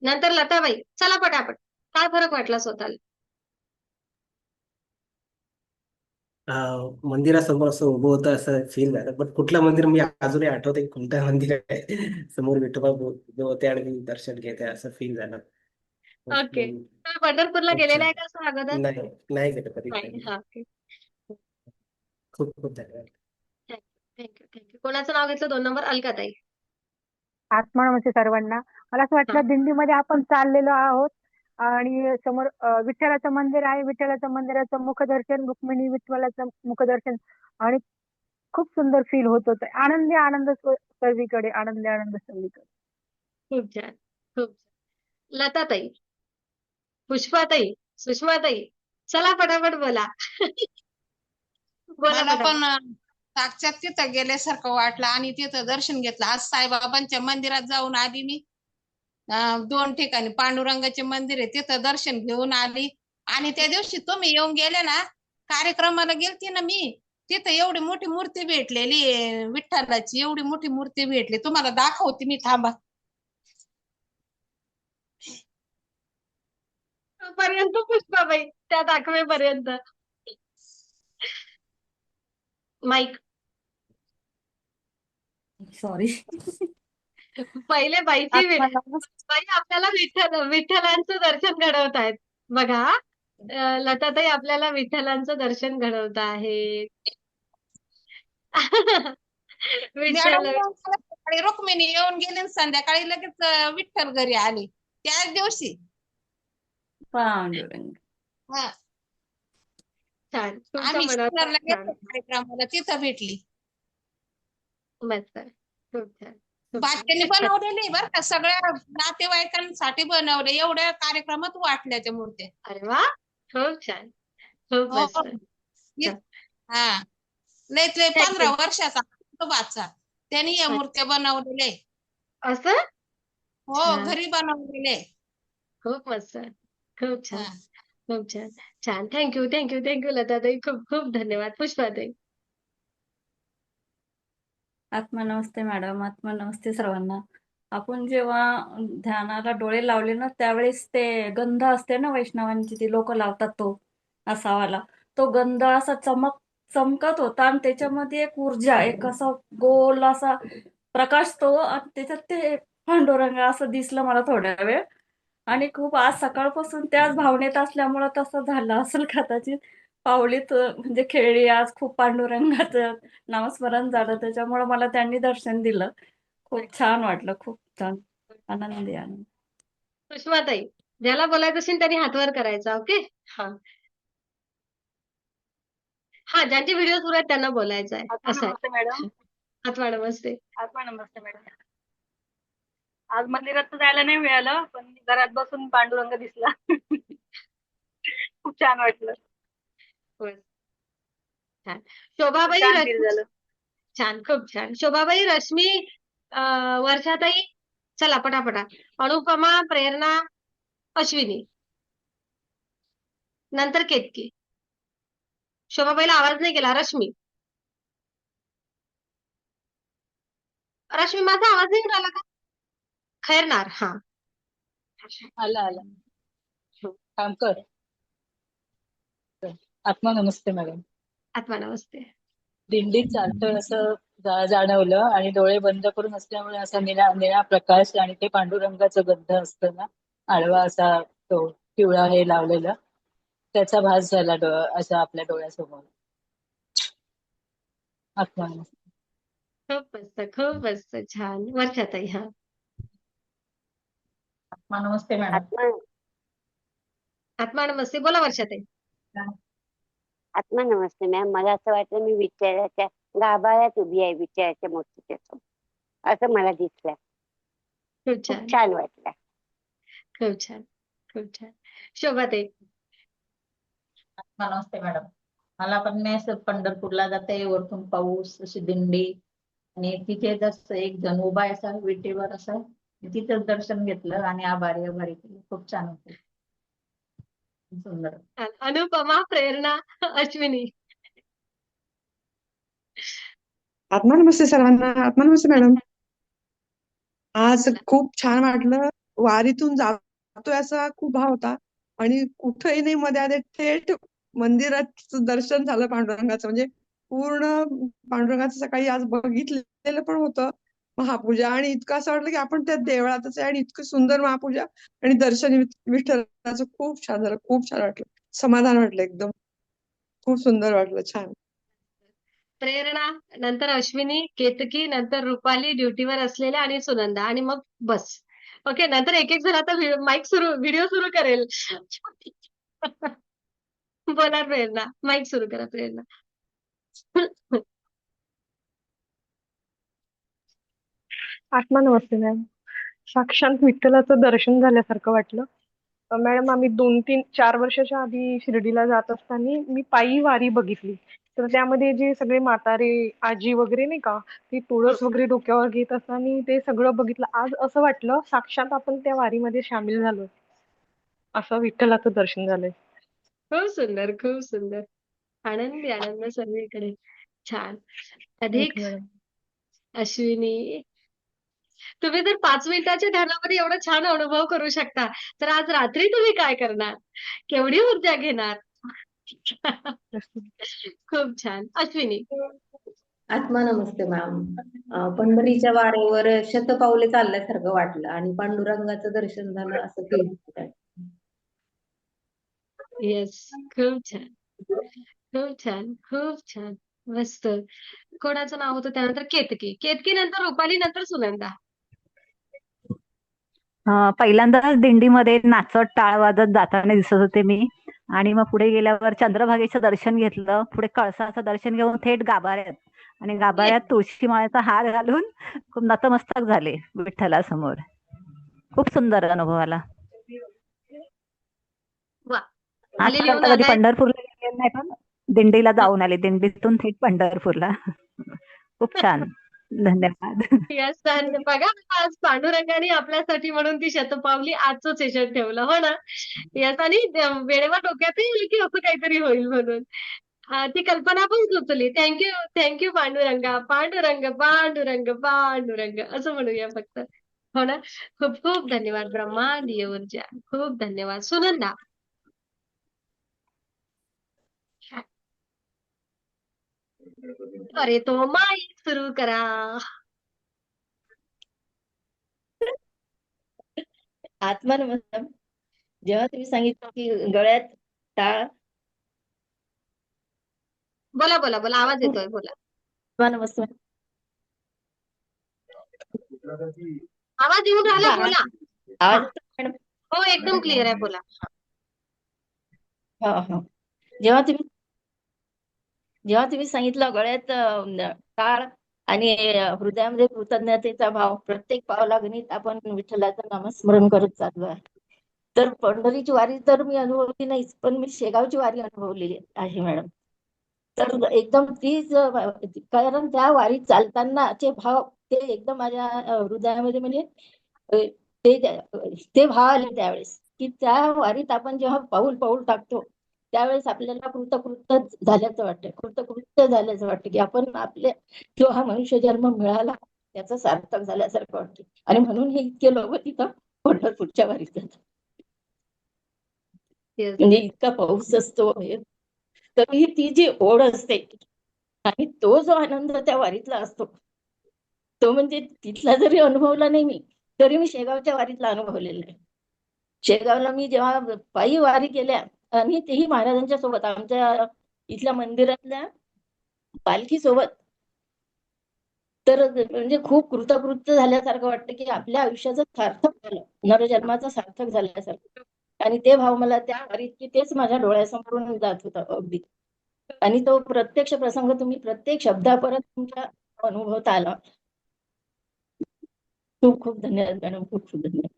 Speaker 1: नंतर लताबाई. चला पटापट. काय फरक वाटला स्वतःला?
Speaker 2: मंदिरासमोर असं उभं होतं असं फील झालं. पण कुठलं मंदिर मी अजूनही आठवते कोणतं मंदिर आहे. समोर विठोबा उभे होते आणि मी दर्शन घेते असं फील झालं. खूप
Speaker 1: ओके. तुम्ही पंढरपूरला
Speaker 2: खूप
Speaker 1: गेलेला
Speaker 2: छान.
Speaker 1: आहे का सर अगोदर?
Speaker 2: नाही नाही गेलं कधी
Speaker 1: नाही.
Speaker 2: नाही.
Speaker 1: हां, ओके.
Speaker 2: खूप खूप धन्यवाद.
Speaker 1: Thank you, thank you, thank you. कोणाचं नाव घेतलं 2 नंबर? अलकाताई.
Speaker 3: आत्मा नमस्ते सर्वांना. मला असं
Speaker 1: हा
Speaker 3: वाटलं दिंडीमध्ये आपण चाललेलो आहोत आणि समोर विठ्ठलाचं मंदिर आहे. विठ्ठलाच्या मंदिराचं मुखदर्शन, रुक्मिणी विठ्ठलाचं मुखदर्शन आणि खूप सुंदर फील होत होतं. आनंदी आनंद सर्वीकडे, आनंदी आनंद सर्वीकडे.
Speaker 1: खूप छान, खूप छान. लताताई, पुष्पाताई, सुषमाताई, चला पटापट बोला. बोला
Speaker 4: मला
Speaker 1: पटापट.
Speaker 4: पण साक्षात तिथं गेल्यासारखं वाटलं आणि तिथं दर्शन घेतलं. आज साईबाबांच्या मंदिरात जाऊन आली मी. 2 ठिकाणी पांडुरंगाचे मंदिर आहे तिथं दर्शन घेऊन आली. आणि त्या दिवशी तुम्ही येऊन गेले ना, कार्यक्रमाला गेलती ना मी, तिथं एवढी मोठी मूर्ती भेटलेली आहे, विठ्ठलाची एवढी मोठी मूर्ती भेटली. तुम्हाला दाखवते मी, थांबा.
Speaker 1: पर्यंत पुष्पाबाई, त्या दाखवेपर्यंत माईक.
Speaker 5: सॉरी.
Speaker 1: पहिले बाईची
Speaker 3: आत्मा
Speaker 1: बाई आपल्याला विठ्ठलांचं दर्शन घडवतायत बघा. लताताई आपल्याला विठ्ठलांचं दर्शन घडवत आहेत. विठ्ठल.
Speaker 4: मॅडम सकाळी रुक्मिणी येऊन गेली आणि संध्याकाळी लगेच विठ्ठल घरी आले त्याच दिवशी.
Speaker 5: पांडुरंग.
Speaker 4: हा.
Speaker 1: छान, तुमच्या
Speaker 4: आम्ही
Speaker 1: मनात
Speaker 4: शिन्नरला
Speaker 1: छान.
Speaker 4: गेलो कार्यक्रमाला, तिथं भेटली.
Speaker 1: मस्त, खूप छान, खूप छान.
Speaker 4: बादशाने बनवलेली बरं का, सगळ्या नातेवाईकांसाठी बनवले. एवढ्या कार्यक्रमात वाटल्या त्या मूर्त्या.
Speaker 1: अरे वा, खूप छान, खूप
Speaker 4: हो.
Speaker 1: मस्त.
Speaker 4: हा, लयत लय
Speaker 1: Thank
Speaker 4: 15
Speaker 1: you.
Speaker 4: वर्षाचा तो बादशाह, त्यांनी या मूर्त्या बनवलेल्या आहे.
Speaker 1: असं
Speaker 4: हो,
Speaker 1: छान.
Speaker 4: घरी बनवलेले आहे.
Speaker 1: खूप मस्त, खूप छान,
Speaker 4: हा.
Speaker 1: खूप छान. छान, थँक्यू, थँक्यू, थँक्यू लताताई, खूप खूप धन्यवाद. पुष्पाताई.
Speaker 5: आत्मा नमस्ते मॅडम. आत्मा नमस्ते सर्वांना. आपण जेव्हा ध्यानाला डोळे लावले ना, त्यावेळेस ते गंध असते ना वैष्णवांची, ती लोक लावतात तो असावाला, तो गंध असा चमकत होता आणि त्याच्यामध्ये एक ऊर्जा, एक असा गोल असा प्रकाश तो, आणि त्याच्यात ते पांडुरंग असं दिसलं मला थोड्या वेळ. आणि खूप आज सकाळपासून त्याच भावनेत असल्यामुळं तसं झालं असेल कदाचित. पावलीत म्हणजे खेळली आज, खूप पांडुरंगाचं नामस्मरण झालं, त्याच्यामुळे मला त्यांनी दर्शन दिलं. खूप छान वाटलं, खूप छान, आनंदी आनंद.
Speaker 1: सुषमाताई, ज्याला बोलायचं असेल त्यांनी हात वर करायचा. ओके. हा हा, ज्यांचे व्हिडिओ सुरू आहेत त्यांना बोलायचं आहे. असं आहे.
Speaker 3: नमस्ते मॅडम.
Speaker 1: आत्मा नमस्ते.
Speaker 3: आत्मा नमस्ते मॅडम. आज मंदिरात तर जायला नाही मिळालं, पण घरात बसून पांडुरंग दिसला. खूप छान वाटलं.
Speaker 1: होय. छान. शोभाबाई
Speaker 3: छान फील
Speaker 1: रश्मी,
Speaker 3: झालं.
Speaker 1: छान, खूप छान. शोभाबाई, रश्मी, वर्षाताई, चला पटापटा. अनुपमा, प्रेरणा, अश्विनी, नंतर केतकी. शोभाबाईला आवाज नाही गेला. रश्मी, रश्मी, माझा आवाज नाही राहिला का? खैरनार. हा,
Speaker 6: आला आला. काम कर. आत्मा नमस्ते मॅडम.
Speaker 1: आत्मा नमस्ते.
Speaker 6: दिंडीत चालतोय असं जाणवलं आणि डोळे बंद करून असल्यामुळे असा निळा निळा प्रकाश आणि ते पांडुरंगाचं गंध असतं ना, आडवा असा तो पिवळा हे लावलेला, त्याचा भास झाला असा आपल्या डोळ्यासमोर. आत्मा नमस्ते.
Speaker 1: खूप मस्त, खूप मस्त. छान. वर्षाताई. हा,
Speaker 6: आत्मा नमस्ते मॅडम.
Speaker 1: आत्मा नमस्ते. बोला वर्षाताई.
Speaker 7: आत्मा नमस्ते मॅम. मला असं वाटलं मी विचाराच्या गाभाऱ्यात उभी आहे, विचाराच्या मूर्तीच्या समोर, असं मला दिसलं.
Speaker 1: खूप
Speaker 7: खूप
Speaker 1: छान,
Speaker 7: छान वाटलं.
Speaker 1: खूप छान, खूप छान. शोभाताई.
Speaker 8: आत्मा नमस्ते मॅडम. मला पण नाही असं पंढरपूरला जाते, वरतून पाऊस, अशी दिंडी, आणि तिथे जसं एक जण उभा आहे असा विटेवर असं, तिथंच दर्शन घेतलं आणि आभारी आभारी केलं. खूप छान होतं, सुंदर.
Speaker 1: अनुपमा, प्रेरणा, अश्विनी.
Speaker 9: आत्मा नमस्ते सर्वांना. आत्मा नमस्ते मॅडम. आज खूप छान वाटलं. वारीतून जातोय असा खूप भाव होता आणि कुठेही नाही, मध्ये थेट मंदिरात दर्शन झालं पांडुरंगाचं. म्हणजे पूर्ण पांडुरंगाचं सकाळी आज बघितलेलं पण होतं महापूजा, आणि इतकं असं वाटलं की आपण त्या देवळातच आहे आणि इतकं सुंदर महापूजा आणि दर्शन विठ्ठलाचं खूप छान झालं. खूप छान वाटलं, समाधान वाटलं एकदम. खूप सुंदर वाटलं, छान.
Speaker 1: प्रेरणा, नंतर अश्विनी, केतकी, नंतर रुपाली ड्युटीवर असलेल्या आणि सुनंदा आणि मग बस. ओके, नंतर एक एक जण आता माईक सुरू व्हिडिओ सुरू करेल. बोला प्रेरणा, माईक सुरू करा प्रेरणा.
Speaker 10: आत्मा नमस्ते मॅम. साक्षात विठ्ठलाचं दर्शन झाल्यासारखं वाटलं. मॅडम आम्ही 2-3-4 वर्षाच्या आधी शिर्डीला जात असताना मी पायी वारी बघितली. तर त्यामध्ये जे सगळे म्हातारे आजी वगैरे नाही का, ती तुळस वगैरे डोक्यावर घेत असताना ते सगळं बघितलं. आज असं वाटलं साक्षात आपण त्या वारीमध्ये सामील झालो. असं विठ्ठलाचं दर्शन झालंय.
Speaker 1: खूप सुंदर, खूप सुंदर. आनंदी आनंद सर्वीकडे. छान. अधिक
Speaker 10: थँक्यू मॅडम.
Speaker 1: अश्विनी, तुम्ही जर 5 मिनिटाच्या ध्यानामध्ये एवढा छान अनुभव करू शकता, तर आज रात्री तुम्ही काय करणार? केवढी ऊर्जा घेणार? खूप छान. अश्विनी.
Speaker 11: आत्मा नमस्ते मॅम. पंढरीच्या वारेवर शतपावले चालल्यासारखं वाटलं आणि पांडुरंगाचं दर्शन झालं असं फील होतं.
Speaker 1: येस. खूप छान. खूप छान. खूप छान. मस्त. कोणाचं नाव होतं त्यानंतर केतकी. केतकी नंतर रुपाली नंतर सुनंदा.
Speaker 12: पहिल्यांदाच दिंडीमध्ये नाचत टाळ वाजत जाताना दिसत होते मी आणि मग पुढे गेल्यावर चंद्रभागेचं दर्शन घेतलं. पुढे कळसाचं दर्शन घेऊन थेट गाभाऱ्यात आणि गाभाऱ्यात तुळशी माळ्याचा हार घालून खूप नतमस्तक झाले विठ्ठलासमोर. खूप सुंदर अनुभव आला.
Speaker 1: वा. खाली लिहून
Speaker 12: आजपर्यंत कधी
Speaker 1: आलाय.
Speaker 12: पंढरपूरला गेले नाही, पण दिंडीला जाऊन आले. दिंडीतून थेट पंढरपूरला. खूप छान. धन्यवाद.
Speaker 1: येस. बघा आज पांडुरंगाने आपल्यासाठी म्हणून ती शतपावली आजचं सेशन ठेवलं, हो ना? येस. आणि वेळेवर डोक्यातही येईल की असं काहीतरी होईल म्हणून. ती कल्पना पण सुचली. थँक्यू, थँक्यू पांडुरंगा. पांडुरंग, पांडुरंग, पांडुरंग असं म्हणूया फक्त. हो ना? खूप खूप धन्यवाद. ब्रह्मांडीय ऊर्जा. खूप धन्यवाद. सुनंदा. अरे तो माईक सुरू करा.
Speaker 11: आत्मा नमस्ते. जेव्हा तुम्ही सांगितलं की गळ्यात टाळ,
Speaker 1: बोला बोला बोला. आवाज येतोय. बोला.
Speaker 11: आत्मा नमस्ते.
Speaker 1: आवाज येऊन राहिला. बोला.
Speaker 11: आवाज
Speaker 1: हा.
Speaker 11: येतोय मॅडम?
Speaker 1: हो, एकदम क्लिअर आहे. बोला.
Speaker 11: हा हा. जेव्हा तुम्ही सांगितलं गळ्यात टाळ आणि हृदयामध्ये कृतज्ञतेचा भाव, प्रत्येक पावलागणिक आपण विठ्ठलाचं नामस्मरण करत चाललो आहे. तर पंढरीची वारी तर मी अनुभवली नाहीच, पण मी शेगावची वारी अनुभवलेली आहे मॅडम. तर एकदम तीच कारण त्या वारीत चालतानाचे भाव ते एकदम माझ्या हृदयामध्ये म्हणजे ते भाव आले त्यावेळेस की त्या वारीत आपण जेव्हा पाऊल पाऊल टाकतो त्यावेळेस आपल्याला कृतकृत्य झाल्याचं वाटतं की आपण जो हा मनुष्य जन्म मिळाला त्याचं सार्थक झाल्यासारखं वाटतं. आणि म्हणून हे इतके लोक तिथं पंढरपूरच्या वारीत जातात. म्हणजे इतका पाऊस असतो तरी ती जी ओढ असते आणि तो जो आनंद त्या वारीतला असतो तो म्हणजे तिथला जरी अनुभवला नाही मी तरी मी शेगावच्या वारीतला अनुभवलेला आहे. शेगावला मी जेव्हा पायी वारी केल्या आणि तेही महाराजांच्या सोबत आमच्या इथल्या मंदिरातल्या पालखी सोबत, तर म्हणजे खूप कृतकृत्य झाल्यासारखं वाटतं की आपल्या आयुष्याचं सार्थक झालं, नरजन्माचं सार्थक झाल्यासारखं. आणि ते भाव मला त्या वारीत की तेच माझ्या डोळ्यासमोरून जात होता अगदी. आणि तो प्रत्यक्ष प्रसंग तुम्ही प्रत्येक शब्दापर्यंत तुमच्या अनुभवता आला. खूप खूप धन्यवाद मॅडम. खूप खूप धन्यवाद.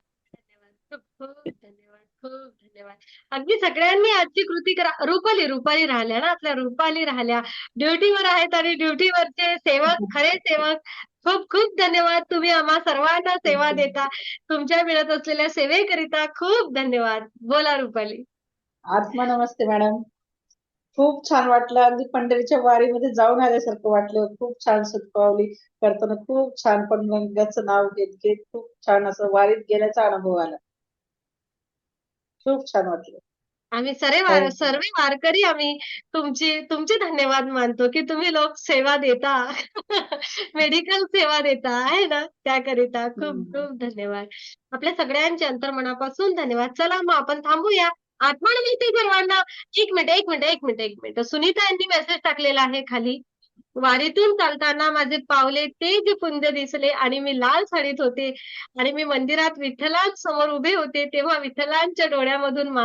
Speaker 1: खूप खूप धन्यवाद. खूप धन्यवाद. अगदी सगळ्यांनी आजची कृती करा. रुपाली राहिल्या ना, आपल्या रुपाली राहिल्या. ड्युटीवर आहेत आणि ड्युटीवरचे सेवक, खरे सेवक. खूप खूप धन्यवाद. तुम्ही आम्हा सर्वांना सेवा देता. तुमच्या मिळत असलेल्या सेवेकरिता खूप धन्यवाद. बोला रुपाली.
Speaker 13: आत्मा नमस्ते मॅडम. खूप छान वाटलं. अगदी पंढरीच्या वारीमध्ये जाऊन आल्यासारखं वाटलं. खूप छान शतपावली करताना खूप छान पांडुरंगाचं नाव घेत घेत खूप छान असं वारीत गेल्याचा अनुभव आला. खूप छान वाटलं.
Speaker 1: आम्ही सर्व वारकरी आम्ही तुमचे धन्यवाद मानतो की तुम्ही लोक सेवा देता. मेडिकल सेवा देता आहे ना, त्याकरिता खूप खूप धन्यवाद. आपल्या सगळ्यांचे अंतर्मनापासून धन्यवाद. चला मग आपण थांबूया. आत्मा नमस्ते सर्वांना. एक मिनिट. सुनीता यांनी मेसेज टाकलेला आहे खाली. वारीतून चालताना माझे पावले ते जे पुंज दिसले आणि मी लाल साडीत होते आणि मी मंदिरात विठ्ठलांसमोर उभे होते, तेव्हा विठ्ठलांच्या डोळ्यामधून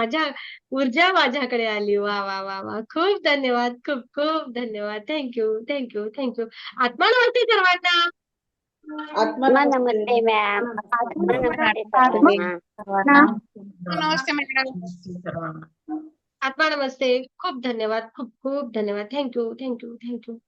Speaker 1: ऊर्जा माझ्याकडे आली. वा वा वा वा, खूप धन्यवाद, खूप खूप धन्यवाद. Thank you thank you thank you. आत्मा नमस्ते सर्वांना.
Speaker 13: आत्मा
Speaker 7: आत्मा
Speaker 13: नमस्ते.
Speaker 7: नमस्ते मॅम. आत्मा नमस्ते सर्वांना.
Speaker 4: नमस्ते मॅडम.
Speaker 8: सर्वांना
Speaker 1: आत्मा नमस्ते. खूप धन्यवाद, खूप खूप धन्यवाद. Thank you thank you thank you.